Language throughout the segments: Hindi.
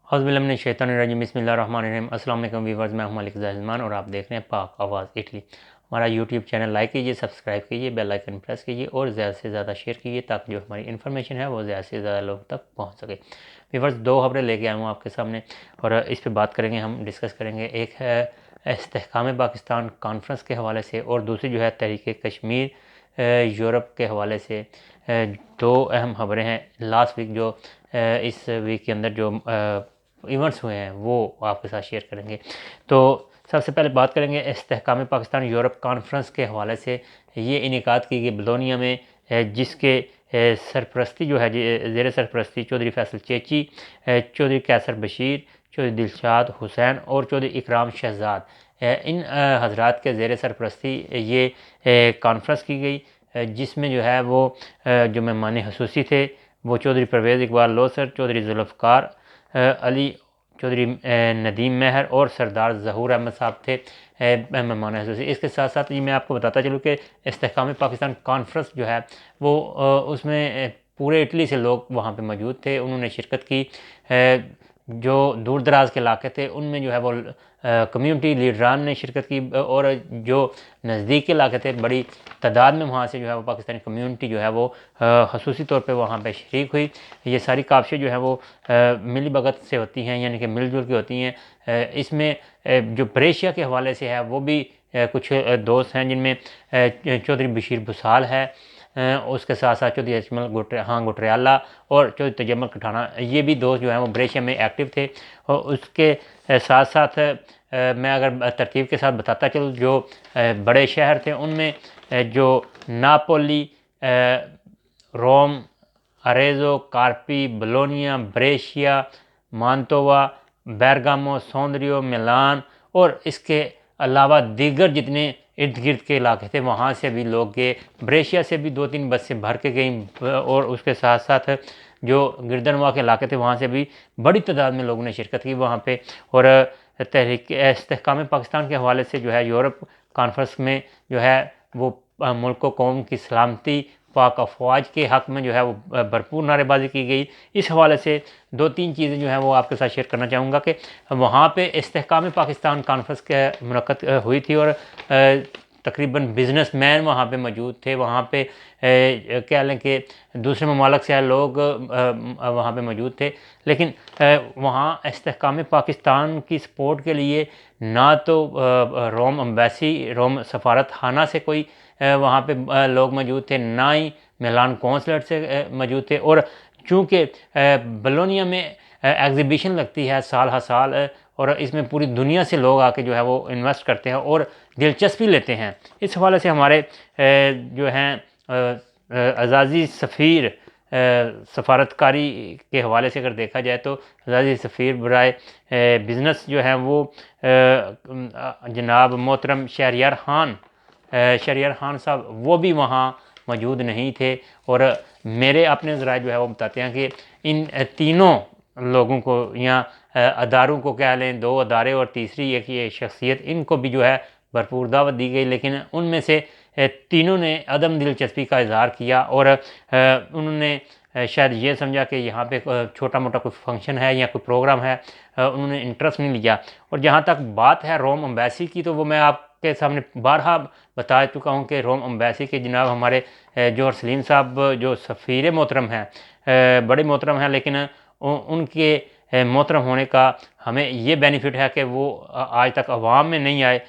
औज़ुबिल्लाहि बिस्मिल्लाहिर्रहमानिर्रहीम। अस्सलाम वालेकुम व्यूअर्स, मैं हूं मलिक ज़ाहिदमान और आप देख रहे हैं पाक आवाज़ इटली। हमारा यूट्यूब चैनल लाइक कीजिए, सब्सक्राइब कीजिए, बेल आइकन प्रेस कीजिए और ज़्यादा से ज़्यादा शेयर कीजिए ताकि जो हमारी इन्फॉर्मेशन है वो ज़्यादा से ज़्यादा लोगों तक पहुंच सके। व्यूअर्स, दो खबरें लेके आया हूँ आपके सामने और इस पर बात करेंगे, हम डिस्कस करेंगे। एक है इस्तेहकाम पाकिस्तान कॉन्फ्रेंस के हवाले से और दूसरी जो है तहरीक कश्मीर यूरोप के हवाले से। दो अहम खबरें हैं लास्ट वीक जो इस वीक के अंदर जो इवेंट्स हुए हैं वो आपके साथ शेयर करेंगे। तो सबसे पहले बात करेंगे इस्तेहकाम पाकिस्तान यूरोप कॉन्फ्रेंस के हवाले से। ये इनेकाद की गई बलोनिया में, जिसके सरपरस्ती जो है ज़ेर सरपरस्ती चौधरी फैसल चेची, चौधरी कैसर बशीर, चौधरी दिलशाद हुसैन और चौधरी इकराम शहजाद, इन हजरात के ज़ेर सरपरस्ती ये कॉन्फ्रेंस की गई, जिसमें जो है वो जो मेहमान खसूसी थे वो चौधरी परवेज़ इकबाल लोसर, चौधरी जुल्फ़कार अली, चौधरी नदीम मेहर और सरदार ज़हूर अहमद साहब थे मेहमान खसूसी। इसके साथ साथ ये मैं आपको बताता चलूँ कि इस्तेहकाम पाकिस्तान कॉन्फ्रेंस जो है वो उसमें पूरे इटली से लोग वहाँ पे मौजूद थे, उन्होंने शिरकत की। जो दूर दराज के इलाके थे उनमें जो है वो कम्युनिटी लीडरान ने शिरकत की और जो नज़दीक के इलाके थे बड़ी तादाद में वहाँ से जो है वो पाकिस्तानी कम्युनिटी जो है वो खसूसी तौर पे वहाँ पे शरीक हुई। ये सारी काबशें जो है वो मिली भगत से होती हैं, यानी कि मिलजुल के होती हैं। इसमें जो ब्रेशिया के हवाले से है वो भी कुछ दोस्त हैं, जिनमें चौधरी बशीर भुसाल है, उसके साथ साथ चौधरी अजमल गुटरियाला और चौधरी तजम्मल कठाना, ये भी दोस्त जो हैं वो ब्रेशिया में एक्टिव थे। और उसके साथ साथ मैं अगर तरतीब के साथ बताता चलूँ, जो बड़े शहर थे उनमें जो नापोली, रोम, अरेजो, कार्पी, बलोनिया, ब्रेशिया, मांतोवा, बेरगामो, सोंद्रियो, मिलान और इसके अलावा दीगर जितने इर्द गिर्द के इलाके थे वहाँ से भी लोग गए। ब्रेशिया से भी 2-3 बसें भर के गई और उसके साथ साथ जो गिरदनवा के इलाके थे वहाँ से भी बड़ी तादाद में लोगों ने शिरकत की वहाँ पे। और तहरीक इस्तेहकाम पाकिस्तान के हवाले से जो है यूरोप कॉन्फ्रेंस में जो है वो मुल्क व कौम की सलामती, पाक अफवाज के हक़ में जो है वो भरपूर नारेबाजी की गई। इस हवाले से 2-3 चीज़ें जो हैं वो आपके साथ शेयर करना चाहूँगा कि वहाँ पे इस्तेहकाम पाकिस्तान कॉन्फ्रेंस के मुनक़्क़द हुई थी और तकरीबन बिजनेसमैन वहाँ पे मौजूद थे। वहाँ पे कह लें कि दूसरे ममालिक से लोग वहाँ पे मौजूद थे, लेकिन वहाँ इस्तेहकाम पाकिस्तान की सपोर्ट के लिए ना तो रोम एम्बेसी, रोम सफारत खाना से कोई वहाँ पे लोग मौजूद थे, ना ही मिलान कौंसलेट से मौजूद थे। और चूँकि बलोनिया में एग्ज़िबिशन लगती है साल हर साल और इसमें पूरी दुनिया से लोग आके जो है वो इन्वेस्ट करते हैं और दिलचस्पी लेते हैं। इस हवाले से हमारे जो हैं अज़ाज़ी सफ़ीर सफारतकारी के हवाले से अगर देखा जाए तो अज़ाज़ी सफ़ीर बराए बिज़नेस जो हैं वो जनाब मोहतरम शहरियार खान साहब वो भी वहाँ मौजूद नहीं थे। और मेरे अपने ज़राए जो है वो बताते हैं कि इन तीनों लोगों को या अदारों को कह लें, 2 अदारे और तीसरी एक ये शख्सियत, इनको भी जो है भरपूर दावत दी गई, लेकिन उनमें से तीनों ने अदम दिलचस्पी का इजहार किया और उन्होंने शायद ये समझा कि यहाँ पे छोटा मोटा कोई फंक्शन है या कोई प्रोग्राम है, उन्होंने इंटरेस्ट नहीं लिया। और जहाँ तक बात है रोम एम्बेसी की, तो वो मैं आपके सामने बारहा बता चुका हूँ कि रोम एम्बेसी के जनाब हमारे जौहर सलीम साहब जो सफ़ीर मोहतरम हैं, बड़े मोहतरम हैं, लेकिन उनके मोहतरम होने का हमें ये बेनिफिट है कि वो आज तक अवाम में नहीं आए।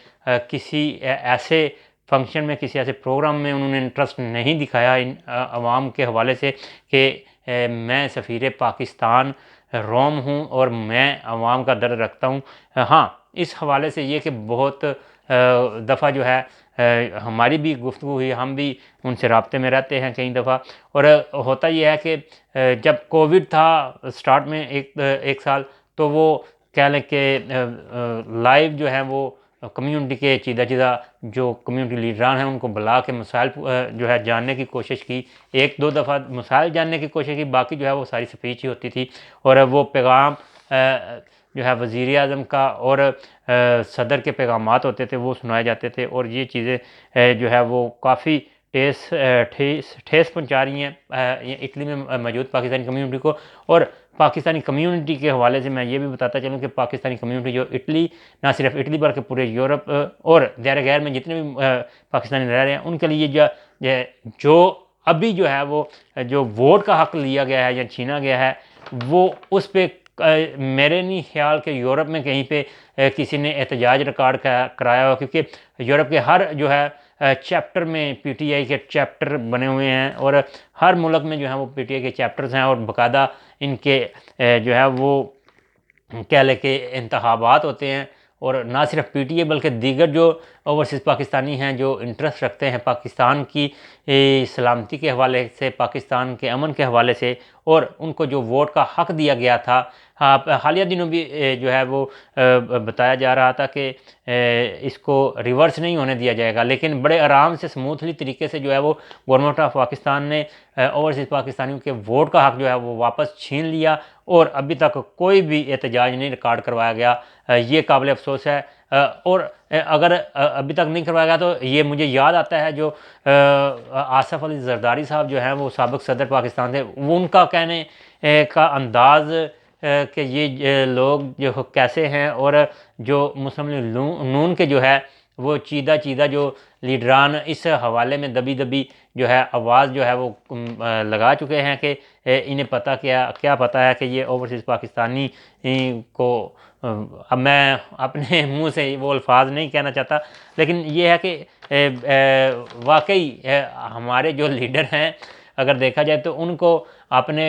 किसी ऐसे फंक्शन में, किसी ऐसे प्रोग्राम में उन्होंने इंटरेस्ट नहीं दिखाया इन अवाम के हवाले से कि मैं सफ़ीर पाकिस्तान रोम हूँ और मैं अवाम का दर्द रखता हूँ। हाँ, इस हवाले से ये कि बहुत दफ़ा जो है हमारी भी गुफ्तगू हुई, हम भी उनसे राब्ते में रहते हैं कई दफ़ा। और होता ये है कि जब कोविड था स्टार्ट में एक साल, तो वो कह लें कि लाइव जो है वो कम्युनिटी के चीदा जो कम्युनिटी लीडरान हैं उनको बुला के मसाइल जो है जानने की कोशिश की। 1-2 दफ़ा मसाइल जानने की कोशिश की, बाकी जो है वो सारी स्पीच ही होती थी। और वो पैगाम जो है वज़ीर आज़म का और सदर के पैगामात होते थे वो सुनाए जाते थे। और ये चीज़ें जो है वो काफ़ी ठेस पहुँचा रही हैं इटली में मौजूद पाकिस्तानी कम्युनिटी को। और पाकिस्तानी कम्युनिटी के हवाले से मैं ये भी बताता चलूँ कि पाकिस्तानी कम्युनिटी जो इटली, ना सिर्फ इटली बल्कि पूरे यूरोप और दायरे गैर में जितने भी पाकिस्तानी रह रहे हैं उनके लिए जो अभी जो है वो जो वोट का हक़ लिया गया है या छीना गया है, वो उस पर मेरे नहीं ख्याल कि यूरोप में कहीं पे किसी ने एहतजाज रिकॉर्ड कराया हो, क्योंकि यूरोप के हर जो है चैप्टर में पीटीआई के चैप्टर बने हुए हैं और हर मुल्क में जो है वो पीटीआई के चैप्टर्स हैं और बाकायदा इनके जो है वो कह लें कि इंतखाबात होते हैं। और ना सिर्फ पीटीआई बल्कि दीगर जो ओवरसीज़ पाकिस्तानी हैं जो इंटरेस्ट रखते हैं पाकिस्तान की सलामती के हवाले से, पाकिस्तान के अमन के हवाले से, और उनको जो वोट का हक़ दिया गया था, हाँ हालिया दिनों भी जो है वो बताया जा रहा था कि इसको रिवर्स नहीं होने दिया जाएगा, लेकिन बड़े आराम से स्मूथली तरीके से जो है वो गवर्नमेंट ऑफ पाकिस्तान ने ओवरसीज़ पाकिस्तानियों के वोट का हक़ जो है वो वापस छीन लिया और अभी तक कोई भी एहतजाज नहीं रिकॉर्ड करवाया गया। ये काबिल अफसोस है। और अगर अभी तक नहीं करवाया गया तो ये मुझे याद आता है जो आसफ़ अली ज़रदारी साहब जो हैं वो साबिक़ सदर पाकिस्तान थे, वो उनका कहने का अंदाज़ कि ये लोग जो कैसे हैं और जो मुस्लिम लीग नून के जो है वो चीदा जो लीडरान इस हवाले में दबी जो है आवाज़ जो है वो लगा चुके हैं कि इन्हें पता क्या पता है कि ये ओवरसीज़ पाकिस्तानी को, अब मैं अपने मुंह से वो अल्फाज नहीं कहना चाहता, लेकिन ये है कि वाकई हमारे जो लीडर हैं अगर देखा जाए तो उनको अपने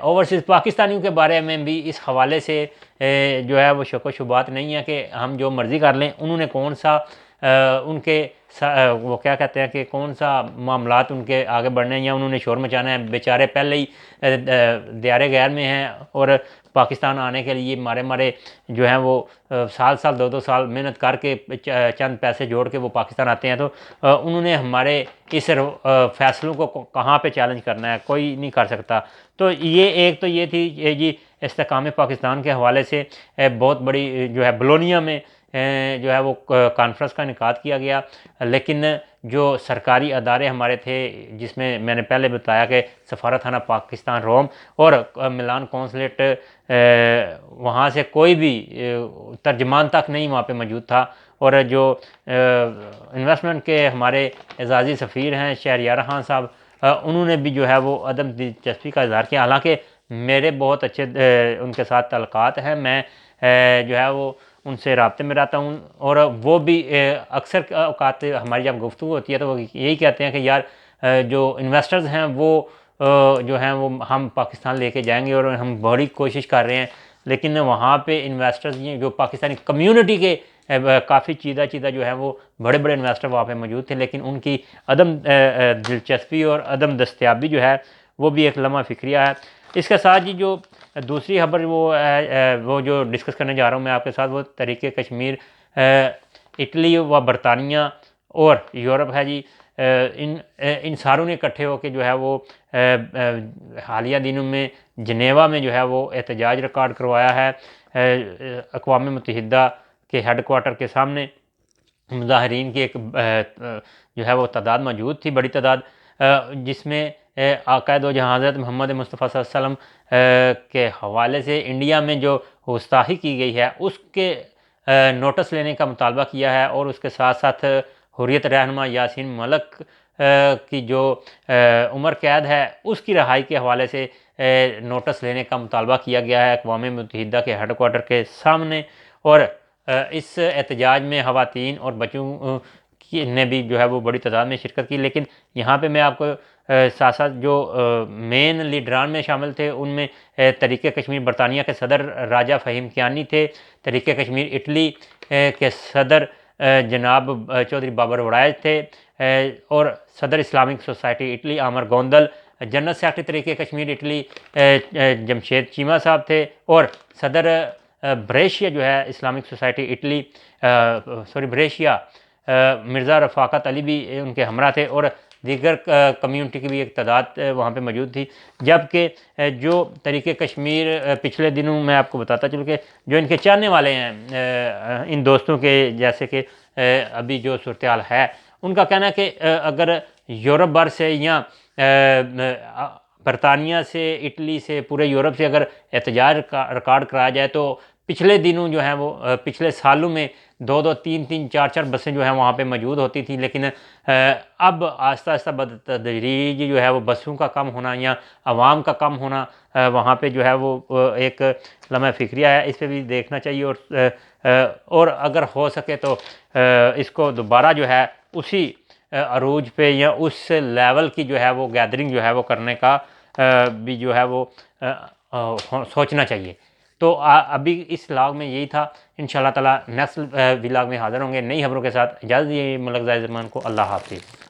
ओवरसीज़ पाकिस्तानियों के बारे में भी इस हवाले से जो है वो शक व शुबात नहीं है कि हम जो मर्ज़ी कर लें। उन्होंने कौन सा उनके वो क्या कहते हैं कि कौन सा मामलात उनके आगे बढ़ने हैं या उन्होंने शोर मचाना है। बेचारे पहले ही दायरे गैर में हैं और पाकिस्तान आने के लिए मारे जो हैं वो साल 2 साल मेहनत करके चंद पैसे जोड़ के वो पाकिस्तान आते हैं। तो उन्होंने हमारे इस फैसलों को कहाँ पे चैलेंज करना है, कोई नहीं कर सकता। तो ये थी जी इस्तेकाम पाकिस्तान के हवाले से बहुत बड़ी जो है बलोनिया में जो है वो कॉन्फ्रेंस का इनेकाद किया गया, लेकिन जो सरकारी अदारे हमारे थे जिसमें मैंने पहले बताया कि सफारतखाना पाकिस्तान रोम और मिलान कौंसलेट, वहाँ से कोई भी तर्जमान तक नहीं वहाँ पे मौजूद था। और जो इन्वेस्टमेंट के हमारे एजाज़ी सफ़ीर हैं शहरियार खान साहब, उन्होंने भी जो है वो अदम दिलचस्पी का इज़हार किया। हालांकि मेरे बहुत अच्छे उनके साथ तल्क़ात हैं, मैं जो है वो उनसे राब्ते में रहता हूँ और वो भी अक्सर औकात हमारी जब गुफ्तगू होती है तो वो यही कहते हैं कि यार जो इन्वेस्टर्स हैं वो जो हैं वो हम पाकिस्तान लेके जाएंगे और हम बड़ी कोशिश कर रहे हैं, लेकिन वहाँ पे इन्वेस्टर्स जो पाकिस्तानी कम्युनिटी के काफ़ी चीदा जो है वो बड़े इन्वेस्टर वहाँ पे मौजूद थे, लेकिन उनकी अदम दिलचस्पी और अदम दस्तयाबी जो है वो भी एक लम्हा फ़िक्रिया है। इसके साथ ही जो दूसरी खबर वो जो डिस्कस करने जा रहा हूँ मैं आपके साथ, वो तहरीक कश्मीर इटली व बरतानिया और यूरोप है जी। इन सारों ने इकट्ठे होकर जो है वो हालिया दिनों में जनेवा में जो है वो एहतजाज रिकॉर्ड करवाया है। अक़वाम मुत्तहिदा के हेडक्वार्टर के सामने मुजाहिरीन की एक जो है वो तादाद मौजूद थी, बड़ी तादाद, जिसमें आक़ाए दो जहां हज़रत मोहम्मद मुस्तफ़ा सल्लल्लाहु अलैहि वसल्लम के हवाले से इंडिया में जो गुस्ताखी की गई है उसके नोटिस लेने का मुतालबा किया है और उसके साथ साथ हुर्रियत रहनुमा यासीन मलिक की जो उम्र कैद है उसकी रहाई के हवाले से नोटिस लेने का मुतालबा किया गया है अक़वाम मुत्तहिदा के हेडक्वार्टर के सामने। और इस एहतजाज में ख़वातीन और बच्चों ने भी जो है वो बड़ी तादाद में शिरकत की। लेकिन यहाँ पे मैं आपको साथ साथ जो मेन लीडरान में शामिल थे उनमें तहरीक कश्मीर बरतानिया के सदर राजा फ़हीम कियानी थे, तहरीक कश्मीर इटली के सदर जनाब चौधरी बाबर वड़ाइज थे और सदर Islamic society Italy Aamer Gondal, general secretary Tehreek Kashmir Italy Jamshed Cheema साहब थे और सदर ब्रेशिया जो है Islamic society Italy Brescia Mirza Rafaqat Ali भी उनके हमरा थे और दीगर कम्युनिटी की भी एक तादाद वहाँ पे मौजूद थी। जबकि जो तहरीक कश्मीर पिछले दिनों मैं आपको बताता चलूँ कि जो इनके चाहने वाले हैं इन दोस्तों के, जैसे कि अभी जो सूरत है उनका कहना है कि अगर यूरोप भर से या बरतानिया से, इटली से, पूरे यूरोप से अगर एहतजाज रिकॉर्ड कराया जाए तो पिछले दिनों जो है वो पिछले सालों में 2-2, 3-3, 4-4 बसें जो है वहाँ पे मौजूद होती थी। लेकिन अब आहिस्ता आहिस्ता बतदरीज जो है वो बसों का कम होना या आवाम का कम होना वहाँ पे जो है वो एक लम्हा फ़िक्रिया है, इस पर भी देखना चाहिए। और अगर हो सके तो इसको दोबारा जो है उसी अरूज पे या उस लेवल की जो है वो गैदरिंग जो है वो करने का भी जो है वो सोचना चाहिए। तो अभी इस व्लॉग में यही था। इंशाल्लाह ताला नेक्स्ट व्लॉग में हाज़िर होंगे नई खबरों के साथ। इजाज़त दीजिए मलिक ज़ाहिर ज़मान को। अल्लाह हाफ़िज़।